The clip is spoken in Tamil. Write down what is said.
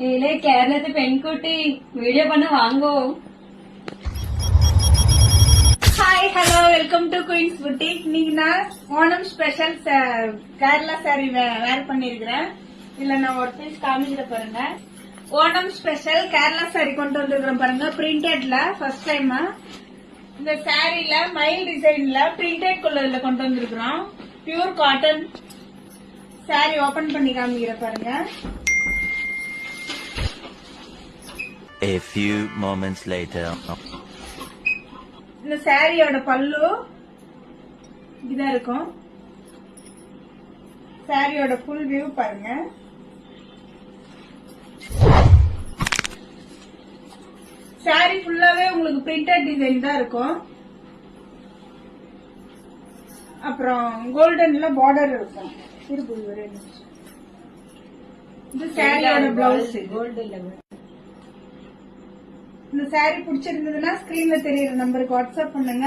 ஏலே கேரளத்து பெண்குட்டி வீடியோ பண்ண வாங்கோ. Hi hello welcome to Queens Boutique. இன்னைக்கு நான் ஓணம் ஸ்பெஷல் கேரளா சாரி வேர் பண்ணிருக்கிறேன். இதுல நான் ஒரு பீஸ் காமிக்கிற பாருங்க. ஓணம் ஸ்பெஷல் கேரளா சாரி கொண்டு வந்திருக்கிறேன் பாருங்க. பிரிண்டட்ல ஃபர்ஸ்ட் டைம் இந்த சாரில மயில் டிசைன்ல பிரிண்டட் கலர்ல கொண்டு வந்திருக்கிறோம். பியூர் காட்டன் சாரி ஓபன் பண்ணி காமிக்கிற பாருங்க. A few moments later. இந்த சாரியோட பல்லு இப்படிதான் இருக்கும். சாரியோட ஃபுல் வியூ பாருங்க. சாரி ஃபுல்லாவே உங்களுக்கு பிரிண்டட் டிசைன் தான் இருக்கும். அப்புறம் கோல்டன்ல பார்டர் இருக்கும். இது சாரியோட பிளவுஸ். இந்த சாரி பிடிச்சிருந்ததுன்னா ஸ்கிரீன்ல தெரியுற நம்பருக்கு வாட்ஸ்அப் பண்ணுங்க.